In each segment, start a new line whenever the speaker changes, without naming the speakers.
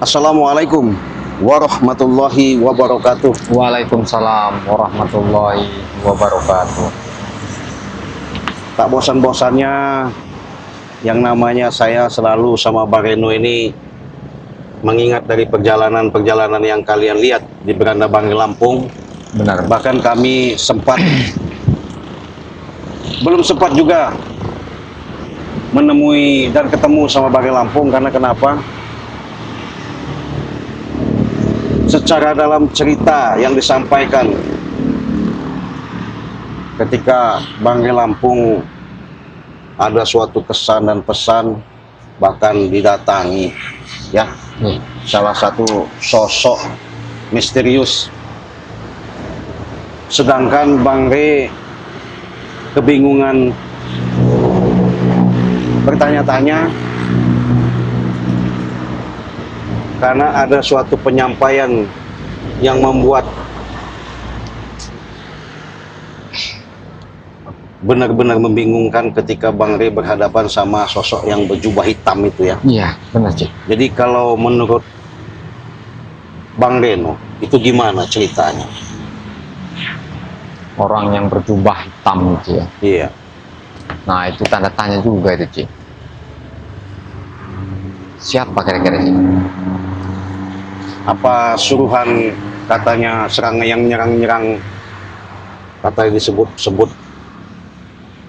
Assalamualaikum warahmatullahi wabarakatuh.
Waalaikumsalam warahmatullahi wabarakatuh.
Tak bosan-bosannya yang namanya saya selalu sama Bang Reno ini mengingat dari perjalanan-perjalanan yang kalian lihat di beranda Bangil Lampung.
Benar.
Bahkan kami belum sempat juga menemui dan ketemu sama Bangil Lampung. Karena kenapa? Secara dalam cerita yang disampaikan ketika Bangil Lampung ada suatu kesan dan pesan, bahkan didatangi ya salah satu sosok misterius, sedangkan Bang Re kebingungan bertanya-tanya karena ada suatu penyampaian yang membuat benar-benar membingungkan ketika Bang Re berhadapan sama sosok yang berjubah hitam itu ya.
Iya, benar Cik.
Jadi kalau menurut Bang Reno itu gimana ceritanya?
Orang yang berjubah hitam Cik ya.
Iya.
Nah itu tanda tanya juga itu Cik. Siapa kira-kira Cik?
Apa suruhan katanya serangan yang nyerang-nyerang, katanya disebut-sebut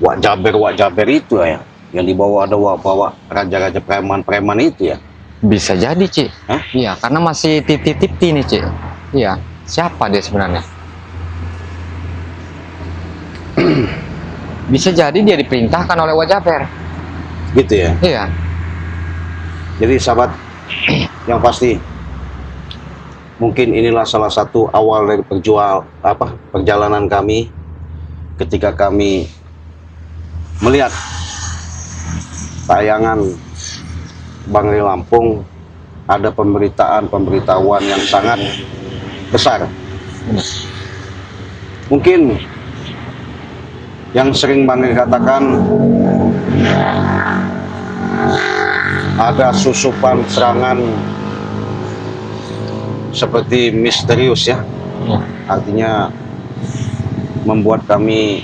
Wak Jaber itu ya, yang dibawa ada bawa raja-raja preman-preman itu ya.
Bisa jadi Cik.
Hah?
Iya, karena masih titip-titip nih Cik. Iya, siapa dia sebenarnya? Bisa jadi dia diperintahkan oleh Wak Jaber.
Gitu ya.
Iya.
Jadi sahabat yang pasti mungkin inilah salah satu awal dari perjalanan kami ketika kami melihat tayangan Bangil Lampung, ada pemberitahuan yang sangat besar. Mungkin yang sering Bangil katakan ada susupan serangan seperti misterius ya. Artinya membuat kami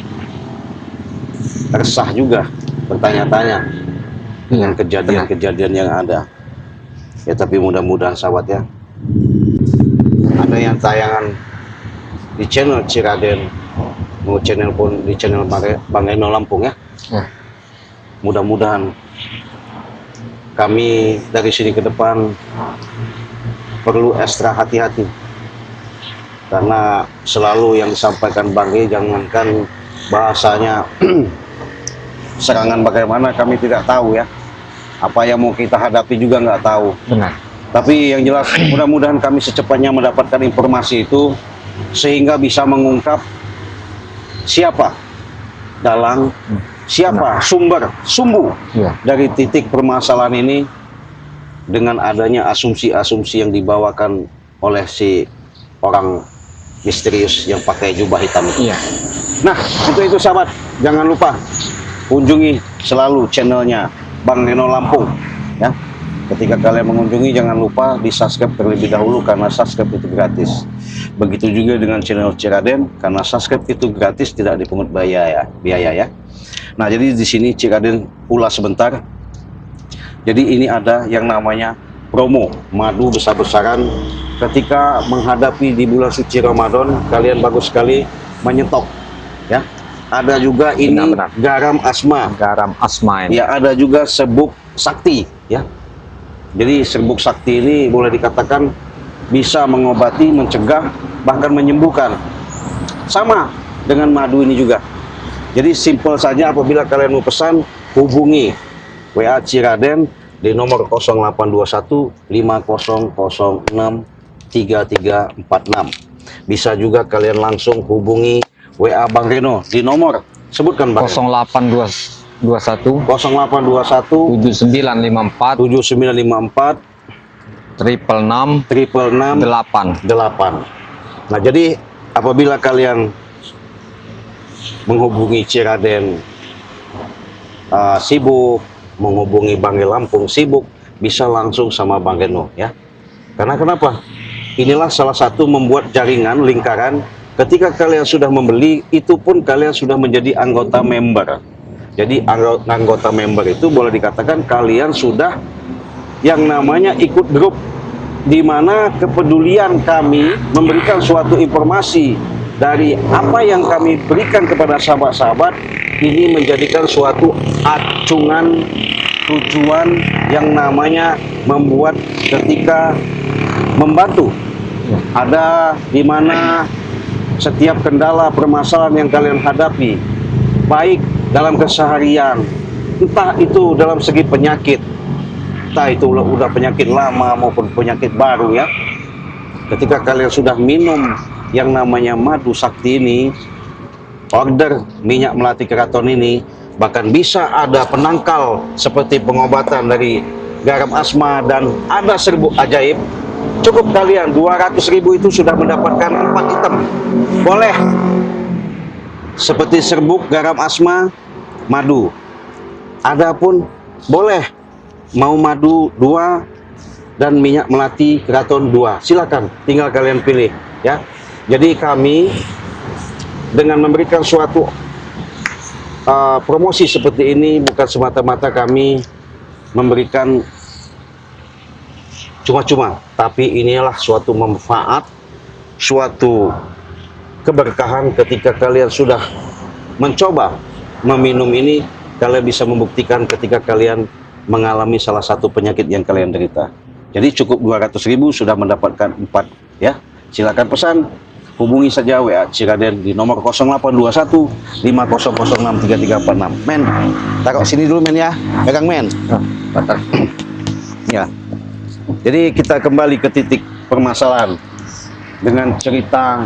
resah juga, bertanya-tanya dengan kejadian-kejadian yang ada ya. Tapi mudah-mudahan sahabat ya, ada yang tayangan di channel Ciraden, mau channel pun di channel Bang Reno Lampung ya. Mudah-mudahan kami dari sini ke depan perlu ekstra hati-hati, karena selalu yang disampaikan Bang Re, jangankan bahasanya serangan bagaimana kami tidak tahu ya, apa yang mau kita hadapi juga nggak tahu.
Benar.
Tapi yang jelas mudah-mudahan kami secepatnya mendapatkan informasi itu sehingga bisa mengungkap siapa dalang, siapa sumbu dari titik permasalahan ini, dengan adanya asumsi-asumsi yang dibawakan oleh si orang misterius yang pakai jubah hitam itu.
Iya.
Nah, itu sahabat, jangan lupa kunjungi selalu channelnya Bang Reno Lampung ya. Ketika kalian mengunjungi jangan lupa di subscribe terlebih dahulu, karena subscribe itu gratis. Begitu juga dengan channel Ciraden, karena subscribe itu gratis, tidak dipungut biaya ya. Nah, jadi di sini Ciraden ulas sebentar. Jadi ini ada yang namanya promo madu besar-besaran ketika menghadapi di bulan suci Ramadan. Kalian bagus sekali menyetok ya. Ada juga ini garam asma.
Garam asma ini.
Ya, ada juga serbuk sakti ya. Jadi serbuk sakti ini boleh dikatakan bisa mengobati, mencegah, bahkan menyembuhkan. Sama dengan madu ini juga. Jadi simple saja, apabila kalian mau pesan hubungi WA Ciraden di nomor 0821 5006 3346. Bisa juga kalian langsung hubungi WA Bang Reno di nomor, sebutkan Bang.
0821
7954
666
8. Nah, jadi apabila kalian menghubungi Ciraden sibuk, menghubungi Bangil Lampung sibuk, bisa langsung sama Bang Reno ya. Karena kenapa? Inilah salah satu membuat jaringan, lingkaran. Ketika kalian sudah membeli, itu pun kalian sudah menjadi anggota member. Jadi anggota member itu boleh dikatakan kalian sudah yang namanya ikut grup, di mana kepedulian kami memberikan suatu informasi dari apa yang kami berikan kepada sahabat-sahabat, ini menjadikan suatu acungan tujuan yang namanya membuat ketika membantu. Ada di mana setiap kendala permasalahan yang kalian hadapi, baik dalam keseharian, entah itu dalam segi penyakit, entah itu udah penyakit lama maupun penyakit baru ya. Ketika kalian sudah minum yang namanya madu sakti ini, order minyak melati keraton ini, bahkan bisa ada penangkal seperti pengobatan dari garam asma dan ada serbuk ajaib. Cukup kalian 200.000 itu sudah mendapatkan 4 item. Boleh seperti serbuk, garam asma, madu. Adapun boleh mau madu 2 dan minyak melati keraton 2. Silakan, tinggal kalian pilih ya. Jadi kami dengan memberikan suatu promosi seperti ini bukan semata-mata kami memberikan cuma-cuma, tapi inilah suatu manfaat, suatu keberkahan ketika kalian sudah mencoba meminum ini, kalian bisa membuktikan ketika kalian mengalami salah satu penyakit yang kalian derita. Jadi cukup 200.000 sudah mendapatkan 4 ya. Silakan pesan, hubungi saja WA Ciraden di nomor 0821 5006 3346. Men, taruh sini dulu men ya, pegang men. Ya. Jadi kita kembali ke titik permasalahan dengan cerita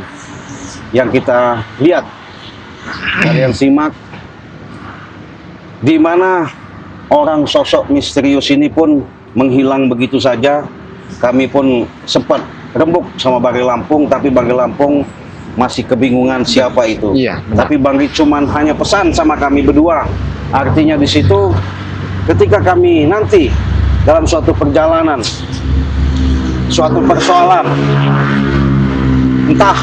yang kita lihat, kalian simak, di mana orang sosok misterius ini pun menghilang begitu saja. Kami pun sempat rembuk sama Bang Ri Lampung, tapi Bang Ri Lampung masih kebingungan siapa itu.
Iya, benar.
Tapi Bang Ri cuman hanya pesan sama kami berdua. Artinya di situ ketika kami nanti dalam suatu perjalanan, suatu persoalan, entah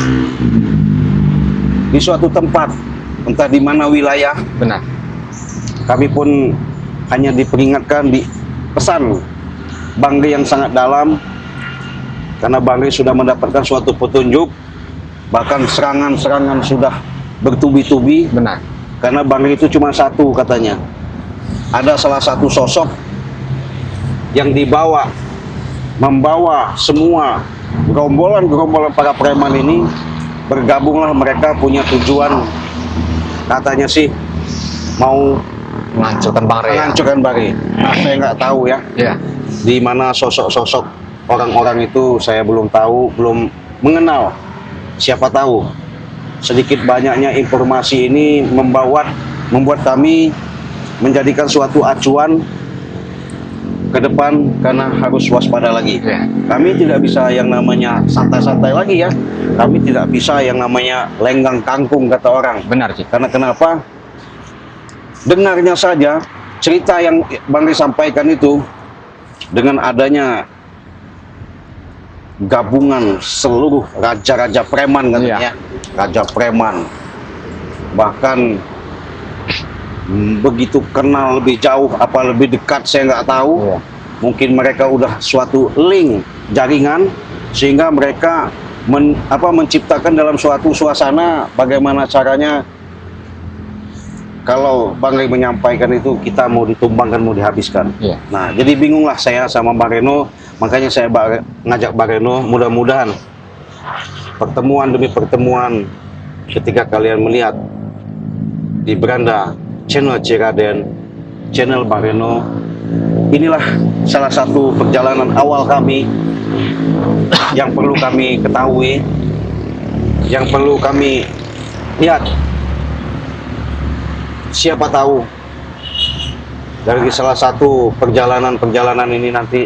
di suatu tempat, entah di mana wilayah,
Benar.
kami pun hanya diperingatkan, di pesan Bang Ri yang sangat dalam, karena Bang Ri sudah mendapatkan suatu petunjuk, bahkan serangan-serangan sudah bertubi-tubi.
Benar.
Karena Bang Ri itu cuma satu katanya, ada salah satu sosok yang membawa semua gerombolan para preman ini, bergabunglah, mereka punya tujuan, katanya sih mau
Menghancurkan Bang Ri.
menghancurkan Bang Ri. Nah, saya nggak tahu ya,
Iya.
di mana sosok-sosok orang-orang itu, saya belum tahu, belum mengenal. Siapa tahu sedikit banyaknya informasi ini membuat kami menjadikan suatu acuan ke depan, karena harus waspada lagi.
Iya.
Kami tidak bisa yang namanya santai-santai lagi ya. Kami tidak bisa yang namanya lenggang kangkung kata orang.
Benar sih.
Karena kenapa? Dengarnya saja cerita yang Bang Ri sampaikan itu, dengan adanya gabungan seluruh raja-raja preman katanya, raja preman, bahkan begitu kenal lebih jauh apa lebih dekat saya nggak tahu.
Iya.
Mungkin mereka udah suatu link jaringan sehingga mereka menciptakan dalam suatu suasana bagaimana caranya kalau Bang Ri menyampaikan itu kita mau ditumbangkan, mau dihabiskan.
Iya.
Nah, jadi bingunglah saya sama Bang Reno, makanya saya ngajak Bang Reno, mudah-mudahan pertemuan demi pertemuan ketika kalian melihat di beranda channel Ciraden, channel Bang Reno, inilah salah satu perjalanan awal kami yang perlu kami ketahui, yang perlu kami lihat. Siapa tahu dari salah satu perjalanan ini nanti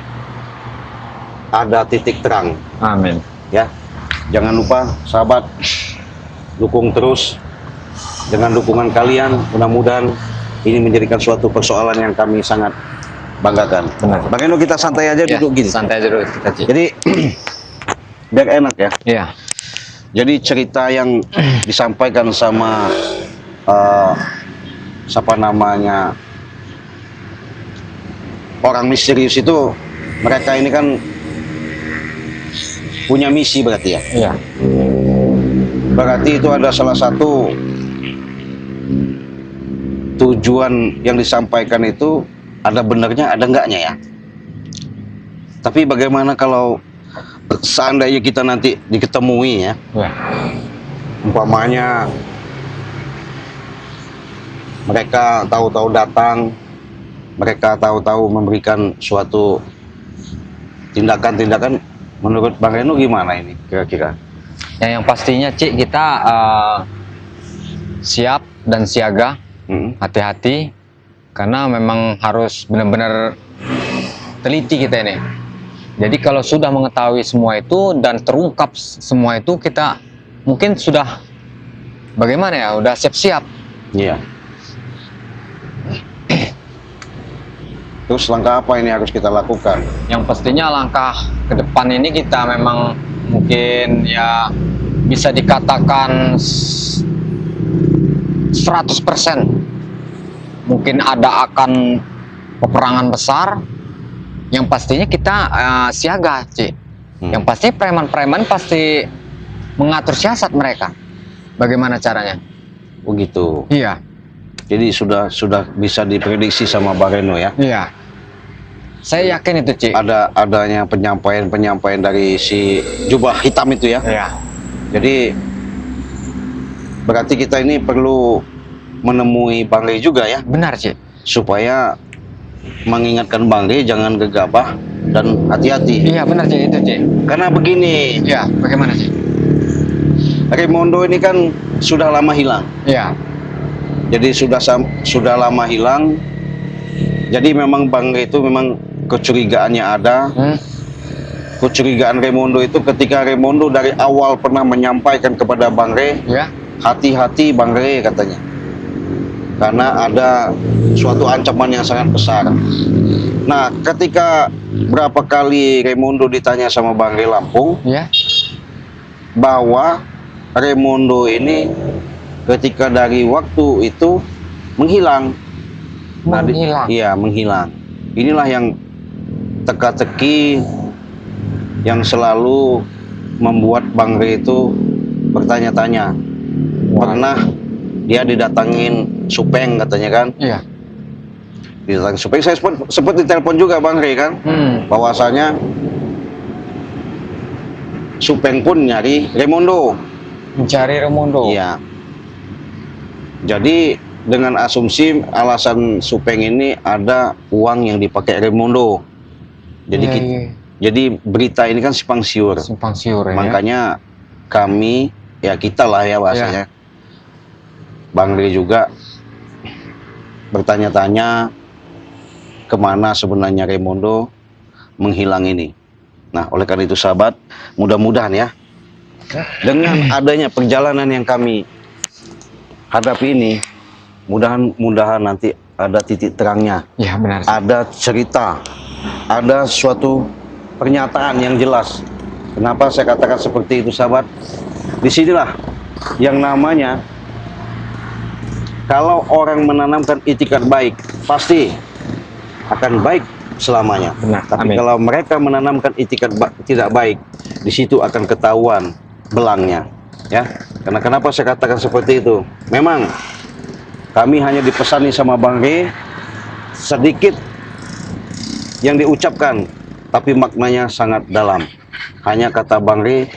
ada titik terang.
Amin.
Ya, jangan lupa sahabat, dukung terus. Dengan dukungan kalian, mudah-mudahan ini menjadikan suatu persoalan yang kami sangat banggakan.
Benar.
Bang Eno, kita santai aja
Ya,
duduk gini.
santai aja dulu kita, Ci.
Jadi biar enak ya.
Iya.
Jadi cerita yang disampaikan sama siapa namanya orang misterius itu, mereka ini kan punya misi berarti ya.
Iya.
Berarti itu ada salah satu tujuan yang disampaikan itu ada benernya, ada enggaknya ya. Tapi bagaimana kalau seandainya kita nanti diketemui ya,
Iya.
umpamanya mereka tahu-tahu datang, mereka tahu-tahu memberikan suatu tindakan-tindakan, menurut Bang Reno gimana ini kira-kira?
Yang pastinya, Ci, kita siap dan siaga, hati-hati, karena memang harus benar-benar teliti kita ini. Jadi kalau sudah mengetahui semua itu dan terungkap semua itu, kita mungkin sudah bagaimana ya, udah siap-siap.
Iya. Terus langkah apa ini harus kita lakukan?
Yang pastinya langkah ke depan ini kita memang mungkin ya bisa dikatakan 100%. Mungkin ada akan peperangan besar. Yang pastinya kita siaga, Ci. Yang pasti preman-preman pasti mengatur siasat mereka. Bagaimana caranya?
Begitu.
Iya.
Jadi sudah bisa diprediksi sama Bang Reno ya.
Iya. Saya yakin itu, Ci.
Adanya penyampaian dari si jubah hitam itu ya.
Iya.
Jadi berarti kita ini perlu menemui Bang Rey juga ya,
Benar, Ci.
supaya mengingatkan Bang Rey jangan gegabah dan hati-hati.
Iya, benar, Ci, itu, Ci.
Karena begini,
Iya, bagaimana, Ci?
Raymondo ini kan sudah lama hilang.
Iya.
Jadi sudah lama hilang. Jadi memang Bang Rey itu memang kecurigaannya ada. Kecurigaan Raymondo itu ketika Raymondo dari awal pernah menyampaikan kepada Bang Rey,
Iya.
hati-hati Bang Rey katanya. Karena ada suatu ancaman yang sangat besar. Nah, ketika berapa kali Raymondo ditanya sama Bang Rey Lampung
Iya.
bahwa Raymondo ini ketika dari waktu itu menghilang.
Menghilang.
Iya, menghilang. Inilah yang teka-teki yang selalu membuat Bang Rey itu bertanya-tanya. Pernah dia didatangin Supeng katanya kan?
Iya.
Didatangin Supeng. Saya sempat ditelepon juga Bang Rey kan? Bahwasanya Supeng pun nyari Raymondo.
Mencari Raymondo.
Iya. Jadi dengan asumsi alasan Supeng ini ada uang yang dipakai Raymondo. Jadi jadi berita ini kan simpang siur.
Simpang siur ya.
Makanya kami, ya kita lah ya bahasanya. Bang Rey juga bertanya-tanya kemana sebenarnya Raymondo menghilang ini. Nah, oleh karena itu sahabat, mudah-mudahan ya, dengan adanya perjalanan yang kami hadapi ini, mudah-mudahan nanti ada titik terangnya.
Iya, benar.
Ada cerita, ada suatu pernyataan yang jelas. Kenapa saya katakan seperti itu sahabat? Disinilah yang namanya kalau orang menanamkan itikat baik, pasti akan baik selamanya.
Benar.
Tapi
Amin.
kalau mereka menanamkan itikat tidak baik, di situ akan ketahuan belangnya. Ya, karena kenapa saya katakan seperti itu? Memang kami hanya dipesani sama Bang Rey sedikit yang diucapkan, tapi maknanya sangat dalam. Hanya kata Bang Rey,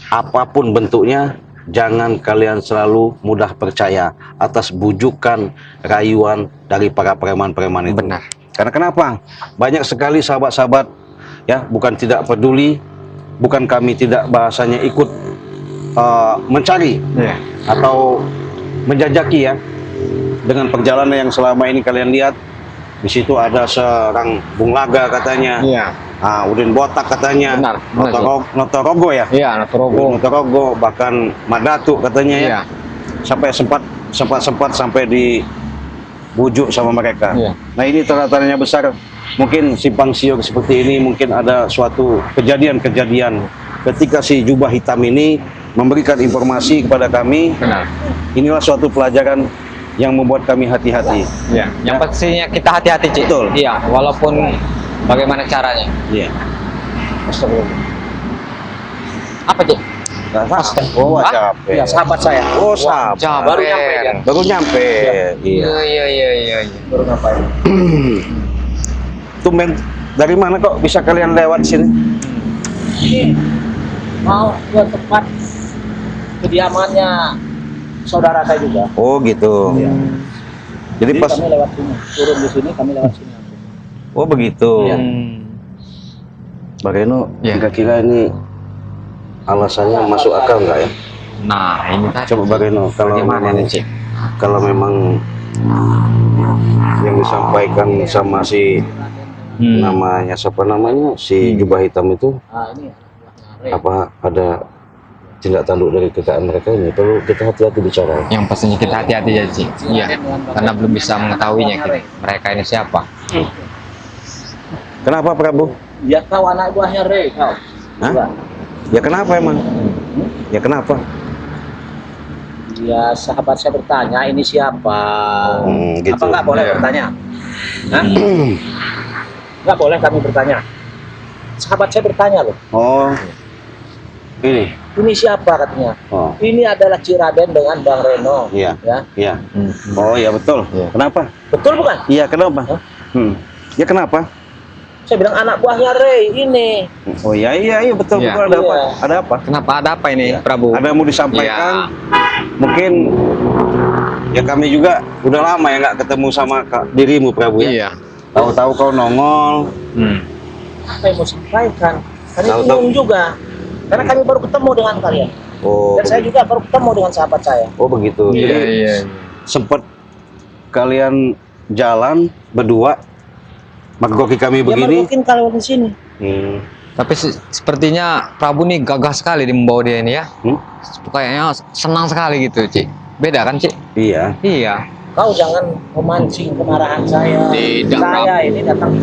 apapun bentuknya, jangan kalian selalu mudah percaya atas bujukan, rayuan dari para preman-preman itu.
Benar.
Karena kenapa? Banyak sekali sahabat-sahabat ya, bukan tidak peduli, bukan kami tidak bahasanya ikut mencari atau menjajaki ya, dengan perjalanan yang selama ini kalian lihat. Di situ ada serang Bung Laga katanya.
Iya.
Udin Botak katanya.
Benar.
Notorogo ya.
Iya,
Notorogo, bahkan Madatu katanya ya.
Iya.
Sampai sempat sampai dibujuk sama mereka.
Iya.
Nah, ini tanda-tandanya besar mungkin simpang siur seperti ini, mungkin ada suatu kejadian-kejadian ketika si jubah hitam ini memberikan informasi kepada kami.
Benar.
Inilah suatu pelajaran yang membuat kami hati-hati.
Ya. Yang pastinya kita hati-hati, Cik.
Betul.
Iya, walaupun bagaimana caranya.
Iya.
Apa, Cik?
Oh,
Hah?
capek.
Ya, sahabat saya.
Oh, sahabat.
Jaber.
Baru nyampe dia.
Baru nyampe. Iya.
Iya.
Baru ngapain?
Tumben, dari mana kok bisa kalian lewat sini?
Ini mau ke tempat kediamannya saudara saya juga.
Oh, gitu.
Iya.
Jadi pas,
kami lewat sini, turun di sini, kami lewat sini.
oh begitu.
Iya.
Bang Reno,
Iya.
kira-kira ini alasannya masuk akal nggak ya?
Nah, ini tadi.
Coba Bang Reno, kalau
Bagaimana
memang,
nih, Cik?
kalau memang yang disampaikan sama si namanya siapa namanya si jubah hitam itu,
Ah, ini
apa ada tindak tanduk dari kekayaan mereka ini? Perlu kita hati-hati bicara.
Yang pastinya kita hati-hati ya, Cik. Iya. Karena belum bisa mengetahuinya kita. Mereka ini siapa?
Kenapa Prabu?
dia tahu anak buahnya Rey, kau.
Hah?
Enggak.
Ya kenapa emang? Ya kenapa?
Ya sahabat saya bertanya ini siapa?
Gitu.
Apa nggak boleh
Iya.
bertanya? Hah? Nggak boleh kami bertanya. Sahabat saya bertanya loh.
Oh, ini.
Ini siapa katanya?
Oh,
Ini adalah Ciraden dengan Bang Reno.
iya,
Ya,
iya. Oh, ya betul.
Iya.
Kenapa?
betul bukan?
Iya, kenapa?
Hah?
Ya kenapa?
Saya bilang anak buahnya Rey ini.
Oh iya betul
Iya.
betul ada apa?
Iya.
Ada apa?
Kenapa? Ada apa ini,
Iya.
Prabu?
Ada yang mau disampaikan?
Iya.
Mungkin ya kami juga udah lama ya nggak ketemu sama dirimu Prabu ya.
Iya.
Tahu-tahu kau nongol.
Apa yang mau sampaikan? Kami
Tahu-tahu.
bingung juga. Karena kami baru ketemu dengan kalian.
Oh,
Dan saya juga baru ketemu dengan sahabat saya.
oh begitu.
Iya,
Jadi
iya.
sempat kalian jalan berdua mergoki kami
Dia
begini.
mungkin kalau di sini.
Tapi sepertinya Prabu nih gagah sekali di membawa dia ini ya.
Hmm?
Kayaknya senang sekali gitu, Cik. Beda kan, Cik?
Iya.
Iya.
Kau jangan memancing kemarahan saya.
Tidak,
Saya ini datang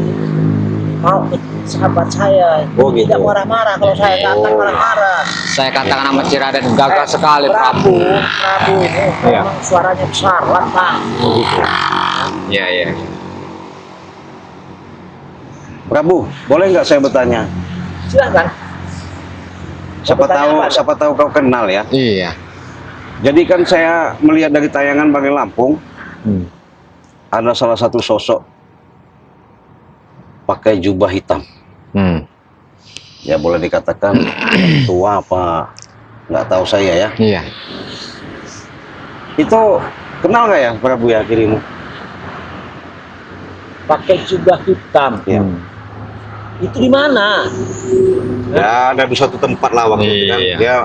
mau ke sahabat saya.
Oh, gitu.
Tidak marah-marah kalau saya nggak akan
Oh.
marah-marah.
Saya katakan sama Ciraden gagah sekali, Prabu.
Prabu ini
Iya.
memang suaranya besar, lantang.
Iya, iya.
Prabu, boleh nggak saya bertanya?
Silahkan.
Siapa tahu kau kenal ya.
Iya.
Jadi kan saya melihat dari tayangan Bang Lampung ada salah satu sosok pakai jubah hitam. Ya boleh dikatakan tua apa nggak tahu saya ya.
Iya.
Itu kenal nggak ya Prabu ya dirimu?
Pakai jubah hitam.
Ya.
Itu di mana?
Ya ada di suatu tempat lah waktu itu kan.
Iya.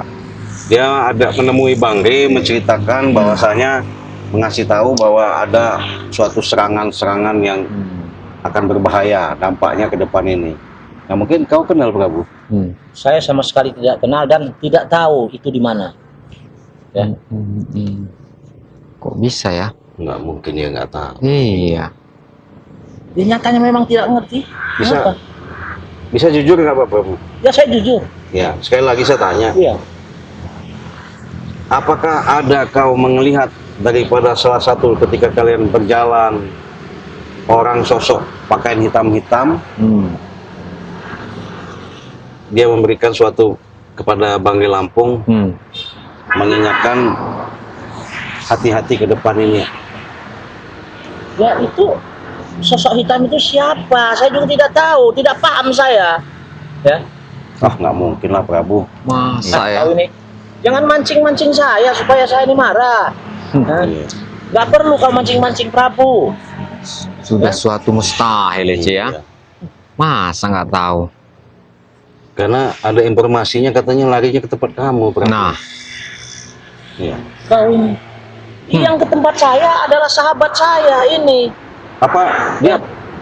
Dia ada menemui Bang Re menceritakan bahwasanya mengasih tahu bahwa ada suatu serangan-serangan yang akan berbahaya dampaknya ke depan ini. Nah mungkin kau kenal Prabu?
Saya sama sekali tidak kenal dan tidak tahu itu di mana. Ya.
Kok bisa ya?
Nggak mungkin ya nggak tahu.
Iya.
Dia nyatanya memang tidak ngerti.
Bisa.
Kenapa?
Bisa jujur nggak Pak Prabu?
Ya saya jujur.
Ya sekali lagi saya tanya.
Iya.
Apakah ada kau melihat daripada salah satu ketika kalian berjalan orang sosok pakaian hitam-hitam dia memberikan suatu kepada Bang Re Lampung mengingatkan hati-hati ke depan ini.
Ya itu sosok hitam itu siapa? Saya juga tidak tahu, tidak paham saya. Ya.
Ah nggak mungkin lah Prabu.
Masa ya?
Tahu ini. Jangan mancing-mancing saya supaya saya ini marah. Nah,
Iya.
nggak perlu kau mancing-mancing Prabu.
Sudah suatu mustahil ya, Cik ya.
Iya.
Masa nggak tahu?
Karena ada informasinya katanya larinya ke tempat kamu Prabu.
Nah,
Iya.
Kau ini. Yang ke tempat saya adalah sahabat saya ini.
Apa dia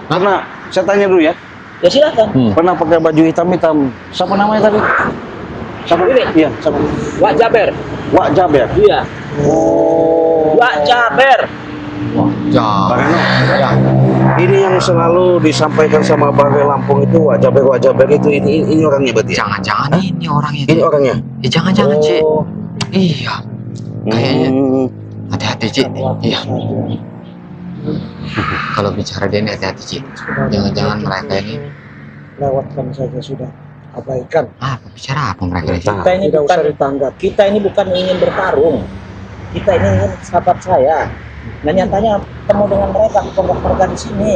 pernah saya tanya dulu ya.
Ya silakan.
Pernah pakai baju hitam-hitam. Siapa namanya tadi? Siapa?
Ini?
Iya, siapa?
Wak Jaber.
Wak Jaber.
Iya.
Oh.
Wak Jaber.
Bang
Bang Reno.
Ya.
Ini yang selalu disampaikan sama Bang Lampung itu wajah ber itu ini orangnya berarti ya?
Jangan-jangan ini orangnya.
Ini orangnya.
Ya jangan-jangan, Cik.
Oh,
Iya. Kayaknya.
Hmm.
Hati-hati, Cik. Iya. Kalau bicara dia ini hati-hati, Cik. Jangan-jangan mereka ini.
Lewatkan saja sudah, abaikan.
Bicara apa mereka ini, Cik?
kita ini
Tidak usah
bukan
ditanggapi.
kita ini bukan ingin bertarung. Kita ini ingin sahabat saya. Nah nyatanya ketemu dengan mereka, ketemu mereka di sini.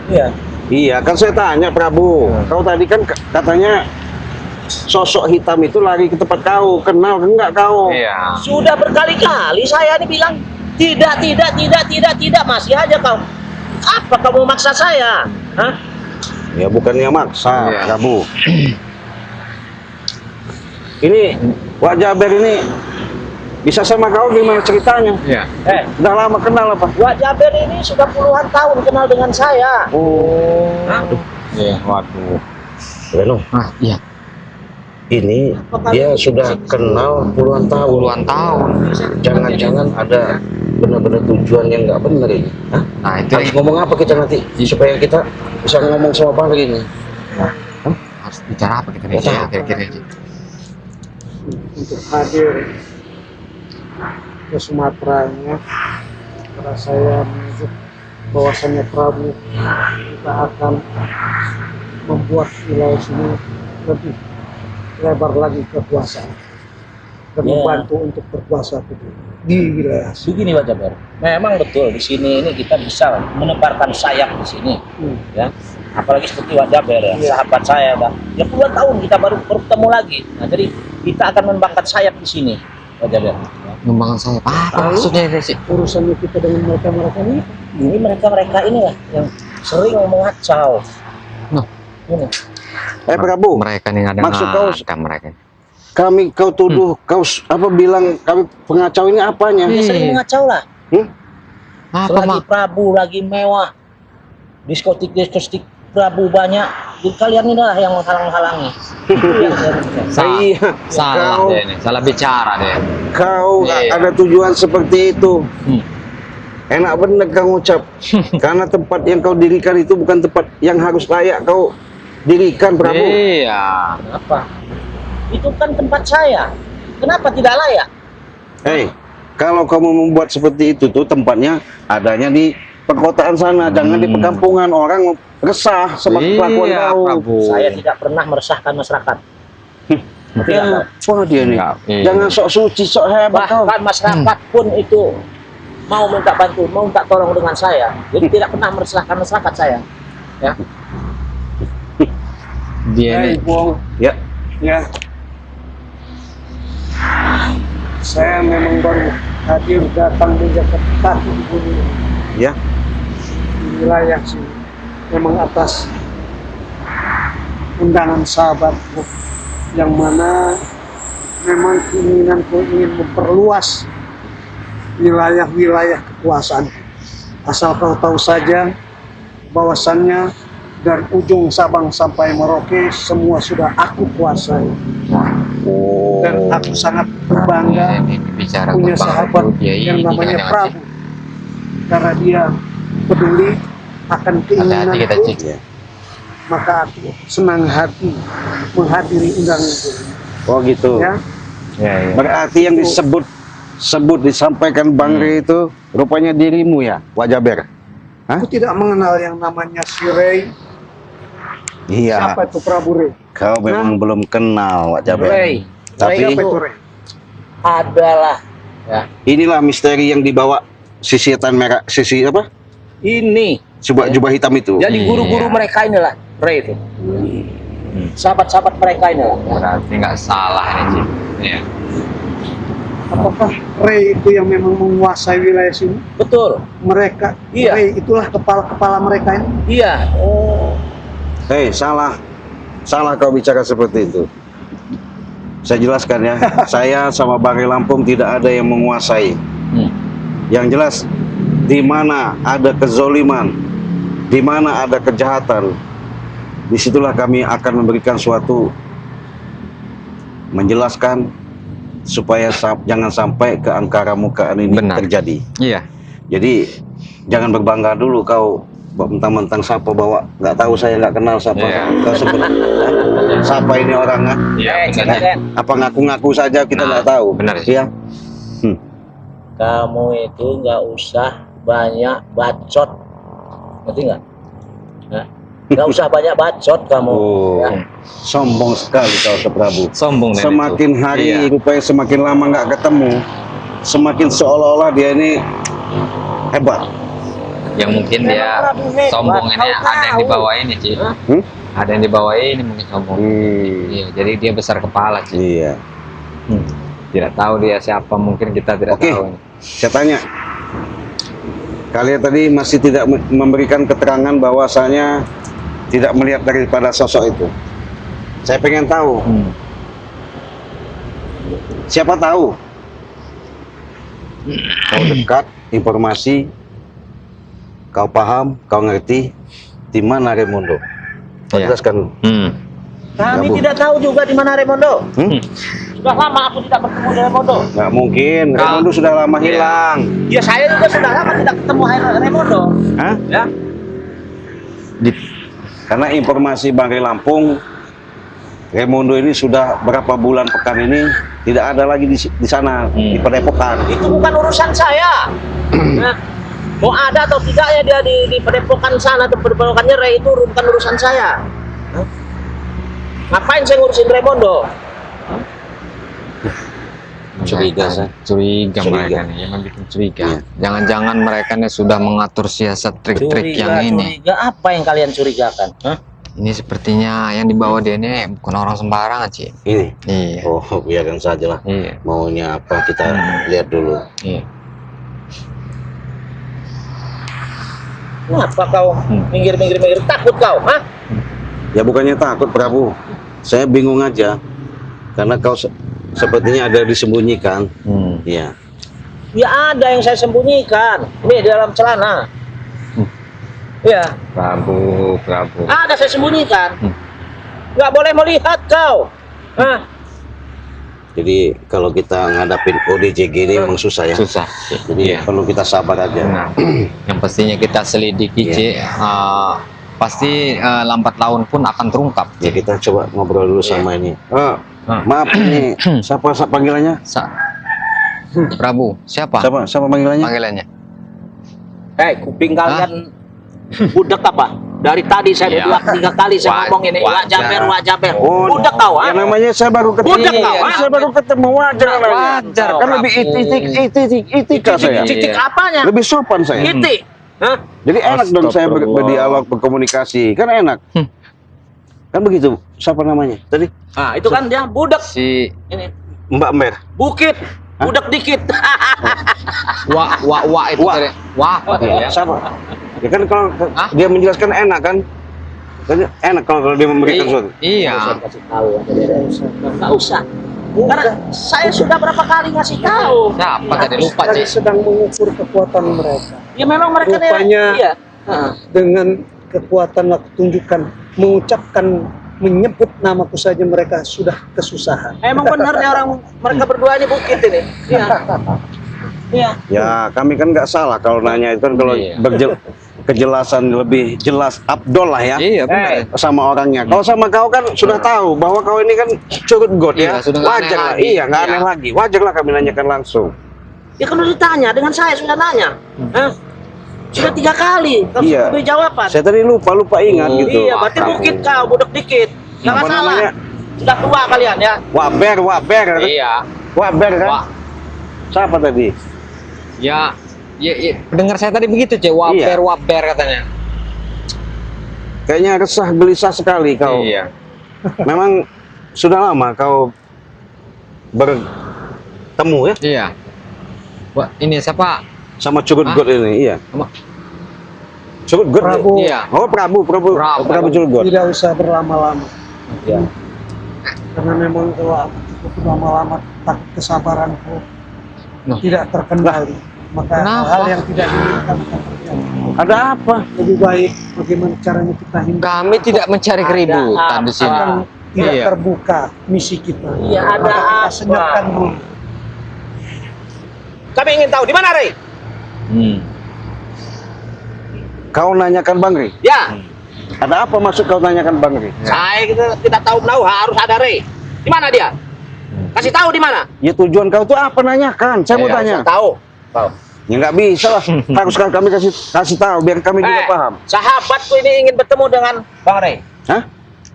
Iya.
Iya, kan saya tanya Prabu. Kau tadi kan katanya sosok hitam itu lari ke tempat kau. Kenal enggak kau?
Iya.
Sudah berkali-kali saya ini bilang tidak. Masih aja kau. Apa kamu maksa saya? Hah?
Ya bukannya maksa,
Iya.
Prabu. Ini wajah Ber ini bisa sama kau gimana ceritanya?
Iya.
Udah lama kenal apa?
Wak Jaber ini sudah puluhan tahun kenal dengan saya.
Oh.
Hah?
Iya, waduh.
Reno,
Iya.
ini dia sudah kenal puluhan tahun.
Puluhan tahun.
Jangan-jangan ada benar-benar tujuan yang nggak benar ini. Hah?
Nah, itu
Harus ngomong apa kita nanti supaya kita bisa ngomong sama Bang ini?
harus bicara apa kita nih, Cik? Kira-kira, Cik?
Untuk hadir ke Sumateranya, pada saya menyebut bahwasannya Prabu kita akan membuat wilayah sini lebih lebar lagi kekuasaan dan
Ya.
membantu untuk berkuasa di wilayah sini.
Begini Wak Jaber, memang betul di sini ini kita bisa menebarkan sayap di sini, ya. Apalagi seperti Wak Jaber ya, sahabat saya dah. Ya puluhan tahun kita baru bertemu lagi. Nah jadi kita akan membangkat sayap di sini, Wak Jaber.
Ngembangkan saya. Apa maksudnya ini, Cik?
Urusannya kita dengan mereka ini
Ini mereka inilah yang sering mengacau.
Nah.
Ini.
Prabu,
Mereka nih
Maksud kau-
ada mereka.
kau tuduh, kau bilang kami pengacau ini apanya?
Ya sering mengacau lah.
Apa,
Selagi
Mak?
Prabu lagi mewah, diskotik Prabu banyak, jadi kalian ini lah yang menghalang-halangi. Itu yang saya maksudkan.
Iya,
Salah
kau-
dia nih, salah bicara dia.
Kau
Iya.
ada tujuan seperti itu.
Hmm.
Enak bener kau ngucap. Karena tempat yang kau dirikan itu bukan tempat yang harus layak kau dirikan, Prabu.
Iya.
Apa? Itu kan tempat saya. Kenapa tidak layak?
Hei, kalau kamu membuat seperti itu tuh tempatnya adanya di perkotaan sana, jangan di perkampungan. Orang resah sama kelakuan
Iya,
kau.
Prabu.
Saya tidak pernah meresahkan masyarakat. Ngerti nggak, Pak?
Apa dia nih?
Enggak, iya.
Jangan sok suci, sok hebat kau.
Bahkan masyarakat pun itu mau minta bantu, mau minta tolong dengan saya. Jadi tidak pernah meresahkan masyarakat saya. Ya.
Dia nih.
Bung,
Ya,
ya. Saya memang baru hadir datang di Jakarta di bumi
ya.
di wilayah sini. Memang atas undangan sahabatku yang mana memang keinginanku ingin memperluas wilayah-wilayah kekuasaan. Asal kau tahu saja bahwasannya dari ujung Sabang sampai Merauke semua sudah aku kuasai.
Oh.
Dan aku sangat berbangga
Ini bicara
punya
tentang
sahabat
dia
yang
ini,
namanya
jangan-jangan,
Prabu, karena dia peduli akan
Cik. Hati-hati kita,
keinginanku,
Cik.
maka aku senang hati menghadiri undangan itu.
Oh gitu.
Ya,
Iya, iya.
Berarti yang disebut disampaikan Bang Rey itu rupanya dirimu ya, Wajaber. Hah?
aku tidak mengenal yang namanya si Rey.
Iya.
Siapa itu Prabu Rey?
Kau memang belum kenal Wajaber.
Ray,
Tapi
Siapa itu Rey?
adalah ya
inilah misteri yang dibawa sisi setan merah, sisi apa?
ini.
Jubah hitam itu.
Jadi guru-guru
Iya.
mereka inilah Ray itu. Sahabat-sahabat mereka inilah.
Berarti nggak salah nih, Cik. Iya.
Apakah Rey itu yang memang menguasai wilayah sini?
Betul.
Mereka,
Iya.
Rey itulah kepala-kepala mereka ini.
Iya. Oh.
Hei, salah. Salah kau bicara seperti itu. Saya jelaskan ya. Saya sama Bang Rey Lampung tidak ada yang menguasai. Yang jelas, di mana ada kezoliman, di mana ada kejahatan, disitulah kami akan memberikan suatu menjelaskan supaya jangan sampai keangkara mukaan ini
Benar.
terjadi.
Iya.
Jadi jangan berbangga dulu kau mentang-mentang siapa bawa, nggak tahu, saya nggak kenal siapa.
Iya.
Kau sebut siapa ini orangnya?
Iya,
Cek,
benar.
Cek.
Apa ngaku-ngaku saja kita
Nah,
nggak tahu.
benar sih.
Iya.
Kamu itu nggak usah banyak bacot, ngerti nggak? Hah? Nggak usah banyak bacot kamu.
Oh,
Ya.
sombong sekali kau Prabu.
Sombong nenek
Semakin
itu.
hari
Iya.
rupanya semakin lama nggak ketemu, semakin seolah-olah dia ini hebat.
Ya mungkin dia
Prabu hebat,
sombong ini
kau
ada yang
tahu.
dibawa ini Ci.
Hah?
Ada yang dibawa ini mungkin sombong. Iya, jadi dia besar kepala Ci.
Iya.
Tidak tahu dia siapa, mungkin kita tidak
Oke.
tahu.
Saya tanya, kalian tadi masih tidak memberikan keterangan bahwasanya tidak melihat daripada sosok itu. Saya pengen tahu, siapa tahu kau dekat informasi, kau paham, kau ngerti di mana Raimundo. Kau
Iya.
jelaskan.
Kami
Prabu.
tidak tahu juga di mana Raimundo.
Hmm?
Sudah lama aku tidak bertemu dengan Raimundo.
Nggak mungkin, Raimundo sudah lama
Iya.
hilang.
Ya saya juga sudah lama tidak ketemu Raimundo.
Hah?
Ya.
Karena informasi Bang Ray Lampung, Raimundo ini sudah berapa bulan pekan ini tidak ada lagi di sana, di Padepokan.
Itu bukan urusan saya. Nah, mau ada atau tidaknya dia di Padepokan sana atau Padepokannya Ray itu bukan urusan saya. Hah? Ngapain saya ngurusin Raimundo?
Curiga, saya.
Curiga
Curiga.
mereka nih, yang bikin curiga.
Iya.
Jangan-jangan mereka nih sudah mengatur siasat trik-trik yang ini.
Curiga apa yang kalian curigakan? Hah?
Ini sepertinya yang dibawa dia ini bukan orang sembarangan Ci.
Ini.
Iya.
Oh, biarkan saja lah.
Iya.
Maunya apa kita lihat dulu.
Iya.
Kenapa kau minggir? Takut kau? Hah?
Ya bukannya takut Prabu. Saya bingung aja. Karena kau sepertinya ada disembunyikan. Iya.
Ya ada yang saya sembunyikan. Ini di dalam celana. Ya,
Prabu.
ada saya sembunyikan. Nggak boleh melihat kau. Hah?
Jadi kalau kita ngadapin ODJG ini memang susah ya.
Susah.
Jadi
Iya.
perlu kita sabar aja.
Nah, yang pastinya kita selidiki Ci, pasti lambat laun pun akan terungkap.
Ya kita coba ngobrol dulu sama ini. Maaf ini siapa panggilannya?
Prabu, siapa?
Siapa panggilannya?
Panggilannya?
Kuping kalian budak apa? Dari tadi saya
Iya.
2-3 kali saya ngomong ini. Wak Jaber. Budak kau, ha?
Ya namanya saya baru ketemu.
Budak kau, ha?
Saya baru ketemu, wajar namanya.
Wajar,
Kan lebih itika saya.
Cicik apanya?
Lebih sopan saya.
Itik. Hah?
Jadi enak dong saya
Astagfirullah.
berdialog, berkomunikasi. Kan enak. Kan begitu. Siapa namanya? Tadi
Nah, itu kan dia budak.
Si
Ini
Mbak Mer.
bukit. Budak dikit.
Wak itu
Wak.
tadi. Wak apa tadi ya?
Siapa? Ya kan kalau
Hah?
dia menjelaskan enak kan? Kan enak kalau dia memberikan sesuatu.
Iya.
Kasih tahu. Nggak usah. Karena saya sudah berapa kali ngasih tahu.
Siapa tadi lupa
Tadi
Ci?
sedang mengukur kekuatan mereka.
Ya memang mereka
Rupanya
iya. Heeh.
Dengan kekuatan aku tunjukkan, mengucapkan, menyebut namaku saja mereka sudah kesusahan.
Emang benar nih orang mereka berdua ini bukit ini. Iya. Iya.
Ya kami kan nggak salah kalau nanya itu kan kalau
Iya.
kejelasan lebih jelas Abdul lah ya.
Iya benar.
Sama orangnya. Kalau sama kau kan sudah tahu bahwa kau ini kan curut god
Iya,
ya.
sudah nggak
Wajar
aneh
lah.
lagi.
Iya, nggak
Iya.
aneh lagi. Wajar lah kami nanyakan langsung.
Ya kan udah ditanya dengan saya sudah nanya. Hah? Sudah 3 kali. Kau
Iya.
beri jawaban.
Saya tadi lupa ingat
Oh,
gitu.
Iya, berarti bukit kau, budak dikit. Nggak
Apa
masalah.
namanya?
Sudah tua kalian ya.
Waber.
Iya.
Waber kan?
Wak.
Siapa tadi?
Ya, pendengar saya tadi begitu Ci.
Iya.
Waber katanya.
Kayaknya resah gelisah sekali kau.
Iya.
Memang sudah lama kau bertemu ya
Iya. Wah, ini siapa?
sama curut
Hah?
god ini, iya.
Sama-
Curut god.
Prabu.
Iya.
Oh, Prabu curut god.
Tidak usah berlama-lama.
Iya.
Karena memang kalau aku cukup lama-lama, tak kesabaranku
Loh.
tidak terkendali. Maka
Kenapa?
hal yang tidak diinginkan akan terjadi.
Ada apa?
Lebih baik bagaimana caranya kita hindari
Kami tidak mencari keributan di sini.
yang tidak
Iya.
terbuka misi kita.
Iya, ada
Maka kita
apa?
senyapkan dulu.
Kami ingin tahu di mana Ray?
Kau nanyakan Bang Rey?
Ya,
Ada apa maksud kau nanyakan Bang Rey?
saya tidak tahu harus ada Rey. Di mana dia? Kasih tahu di mana?
Ya tujuan kau itu apa nanyakan? Saya mau
Iya,
tanya.
Tahu. Tahu.
Ya nggak bisa lah. Harus kan kami kasih tahu biar kami juga paham.
Sahabatku ini ingin bertemu dengan Bang Rey.
Hah?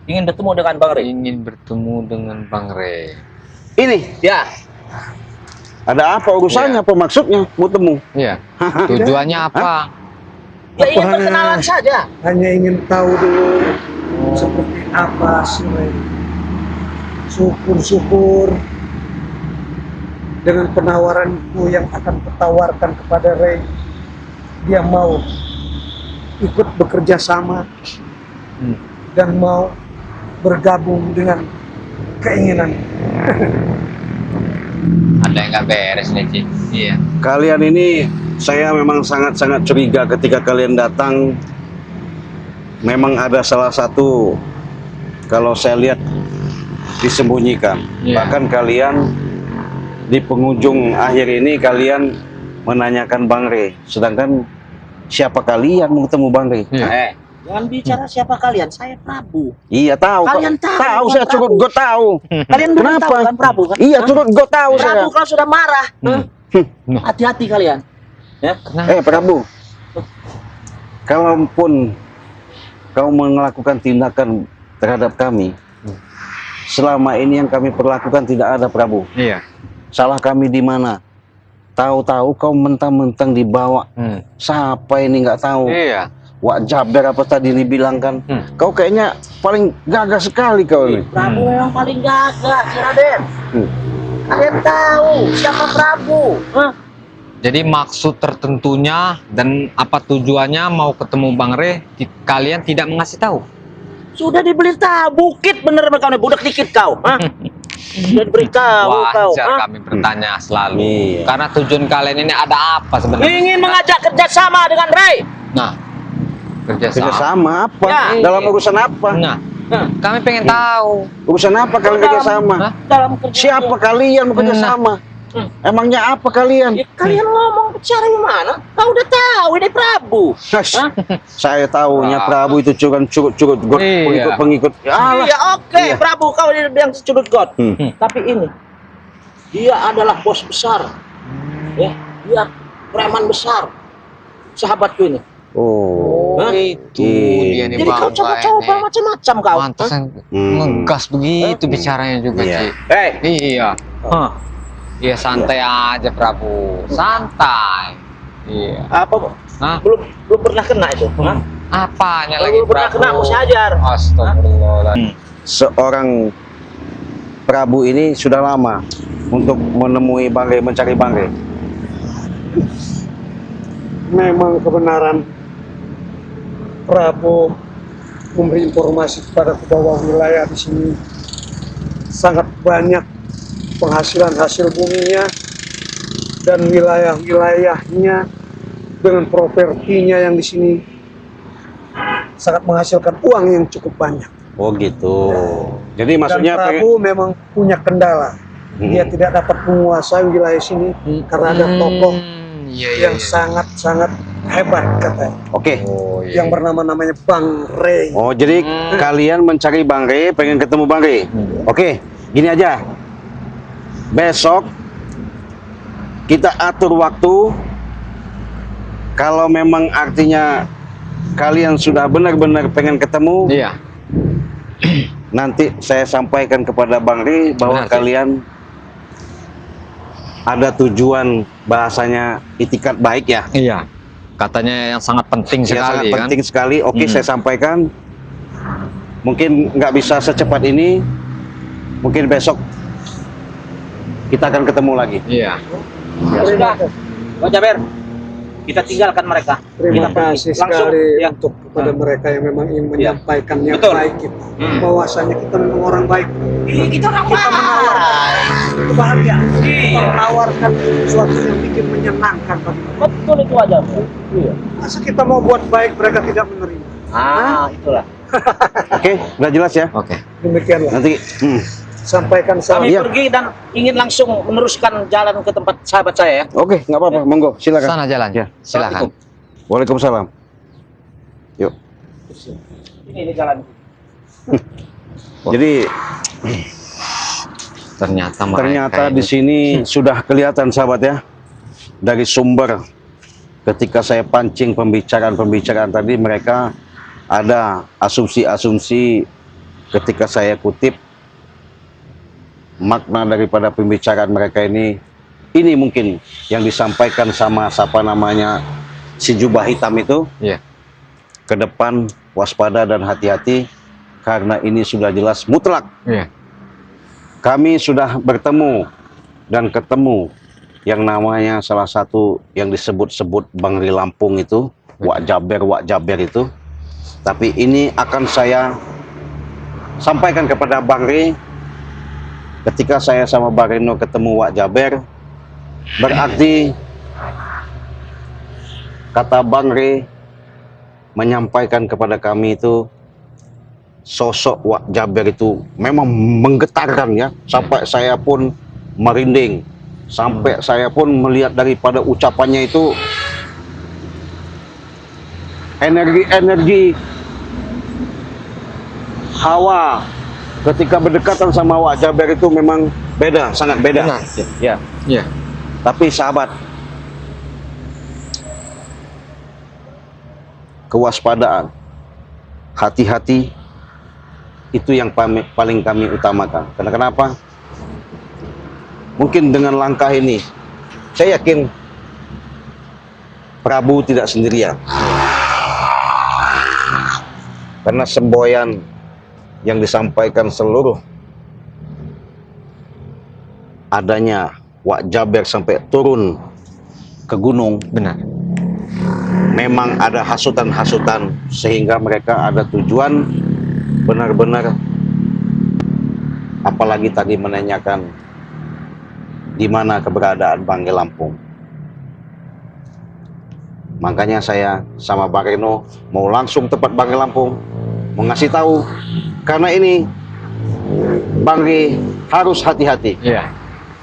Ingin bertemu dengan Bang Rey.
Ingin bertemu dengan Bang Rey.
Ini
Ya,
ada apa urusannya? Apa maksudnya? Mau temu?
Iya. Tujuannya apa?
ya ingin
Apa
berkenalan
hanya-
saja.
Hanya ingin tahu dulu seperti apa si Rey. Syukur-syukur dengan penawaranku yang akan kutawarkan kepada Rey, dia mau ikut bekerja sama dan mau bergabung dengan keinginan.
Ada yang nggak beres nih, Ci. Iya.
Kalian ini saya memang sangat-sangat curiga ketika kalian datang. Memang ada salah satu, kalau saya lihat, disembunyikan.
Iya.
Bahkan kalian di penghujung akhir ini kalian menanyakan Bang Rey. Sedangkan siapa kalian mau ketemu Bang Rey?
Iya.
Jangan bicara siapa kalian, saya Prabu.
Iya tahu.
Kalian tahu,
Tahu
Bang
saya cukup
Prabu.
gue tahu.
Kalian belum
Kenapa?
tahu kan Prabu kan?
Iya cukup gue tahu saya.
Prabu kalau sudah marah, hati-hati kalian. Ya.
Prabu, kalaupun kau melakukan tindakan terhadap kami, selama ini yang kami perlakukan tidak ada Prabu.
Iya.
Salah kami di mana? Tahu-tahu kau mentang-mentang dibawa. Siapa ini nggak tahu?
Iya.
Wak Jaber apa tadi dibilang kan?
Hmm.
Kau kayaknya paling gagah sekali kau ini.
Prabu memang paling gagah, si Raden.
Hmm.
Kalian tahu siapa Prabu? Hah?
Jadi maksud tertentunya dan apa tujuannya mau ketemu Bang Rey, kalian tidak mengasih tahu.
Sudah diberitahu, bukit bener kau nih, budak dikit kau. Hah? Sudah diberitahu kau.
Wajar
Hah?
kami bertanya selalu.
Iya.
Karena tujuan kalian ini ada apa sebenarnya?
Ingin mengajak kerjasama dengan Rey.
Nah, kerjasama.
Kerjasama apa?
Ya.
Dalam urusan apa?
Nah, kami pengen tahu.
Urusan apa kalian
Dalam-
kerjasama?
Hah?
Dalam kerja.
Siapa kalian mau kerjasama?
Hmm.
Emangnya apa kalian?
Ya, kalian ngomong bicara gimana? Kau udah tahu ini Prabu.
Hah? Saya tahunya
Ah.
Prabu itu curut-curut
Iya.
pengikut. Alah.
Iya oke,
Iya.
Prabu kau ini yang sudut god.
Hmm.
Tapi ini dia adalah bos besar. Ya, dia preman besar. Sahabatku ini.
Oh.
Hah?
Itu
Iya.
dia nih
Jadi
Bang
kau coba-coba
Rey.
macam-macam kau.
Pantas yang
Hmm.
ngegas begitu bicaranya juga,
Iya.
Ci. Iya. Hah. Iya santai aja Prabu. Santai. Iya.
Apa
Hah?
belum pernah kena itu? Hah?
Apanya lagi
Belum pernah
Prabu?
kena aku sajar.
Astagfirullahaladzim.
Seorang Prabu ini sudah lama untuk menemui Bang Rey, mencari Bang Rey.
Memang kebenaran Prabu memberi informasi kepada bahwa wilayah di sini sangat banyak penghasilan hasil buminya dan wilayah-wilayahnya dengan propertinya yang di sini sangat menghasilkan uang yang cukup banyak.
Oh gitu. Jadi maksudnya
dan Prabu memang punya kendala. Dia tidak dapat menguasai wilayah sini karena ada tokoh yang sangat-sangat hebat katanya.
Oke.
Oh, iya.
Yang bernama-namanya Bang Rey.
Oh, jadi kalian mencari Bang Rey, pengen ketemu Bang Rey. Oke, gini aja. Besok kita atur waktu. Kalau memang artinya kalian sudah benar-benar pengen ketemu,
Iya.
nanti saya sampaikan kepada Bang Rey bahwa
Benar, Ci.
kalian ada tujuan, bahasanya itikat baik ya.
Iya. Katanya yang sangat penting
Ya,
sekali
sangat
kan.
penting sekali. Oke,
Hmm.
saya sampaikan. Mungkin nggak bisa secepat ini. Mungkin besok kita akan ketemu lagi.
Iya.
Ya sudah, Pak Jaber, kita tinggalkan mereka.
Terima
Kita pergi.
kasih
Langsung,
sekali
ya.
untuk kepada mereka yang memang ingin menyampaikan yang
Betul.
baik kita.
Hmm.
Bahwasanya kita memang orang baik.
Kita orang baik.
Bahagia.
Iya.
Menawarkan sesuatu yang bikin menyenangkan bagi mereka.
Betul itu aja. Iya.
Masa kita mau buat baik mereka tidak menerima?
Itulah.
Oke, udah jelas ya.
Oke.
Demikianlah.
Nanti
Sampaikan salam.
Kami
Iya.
pergi dan ingin langsung meneruskan jalan ke tempat sahabat saya ya.
oke, nggak apa-apa. Monggo, silakan.
Sana jalan.
Ya.
Silakan.
Waalaikumsalam. Yuk.
Ini jalan.
Jadi
Ternyata mereka
ternyata
ini-
di sini sudah kelihatan sahabat ya, dari sumber ketika saya pancing pembicaraan tadi, mereka ada asumsi-asumsi ketika saya kutip makna daripada pembicaraan mereka ini mungkin yang disampaikan sama siapa namanya si jubah hitam itu.
Iya.
Ke depan waspada dan hati-hati karena ini sudah jelas mutlak.
Iya.
Kami sudah bertemu dan ketemu yang namanya salah satu yang disebut-sebut Bangri Lampung itu, Wak Jaber itu. Tapi ini akan saya sampaikan kepada Bangri ketika saya sama Bang Reno ketemu Wak Jaber. Berarti kata Bangri menyampaikan kepada kami itu sosok Wak Jaber itu memang menggetarkan ya, sampai saya pun merinding, sampai saya pun melihat daripada ucapannya itu energi hawa ketika berdekatan sama Wak Jaber itu memang beda, sangat beda.
Benar.
Ya.
Iya.
Tapi sahabat, kewaspadaan, hati-hati itu yang paling kami utamakan. Karena kenapa? Mungkin dengan langkah ini, saya yakin Prabu tidak sendirian. Karena semboyan yang disampaikan seluruh adanya Wak Jaber sampai turun ke gunung,
Benar.
memang ada hasutan-hasutan sehingga mereka ada tujuan benar-benar, apalagi tadi menanyakan di mana keberadaan Bangri Lampung. Makanya saya sama Bang Reno mau langsung tempat Bangri Lampung, mau ngasih tahu karena ini Bangri harus hati-hati.
Iya.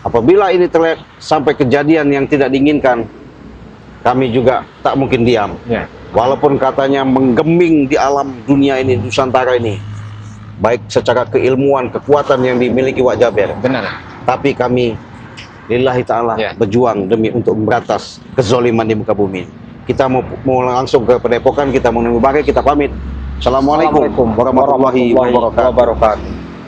Apabila ini terlihat sampai kejadian yang tidak diinginkan, kami juga tak mungkin diam.
Iya.
Walaupun katanya menggeming di alam dunia ini, Nusantara ini, baik secara keilmuan, kekuatan yang dimiliki Wak Jaber,
Benar.
tapi kami lillahi ta'ala
Ya.
berjuang demi untuk memberantas kezoliman di muka bumi. Kita mau langsung ke Padepokan, kita mau nunggu Bangri, kita pamit. Assalamualaikum warahmatullahi wabarakatuh.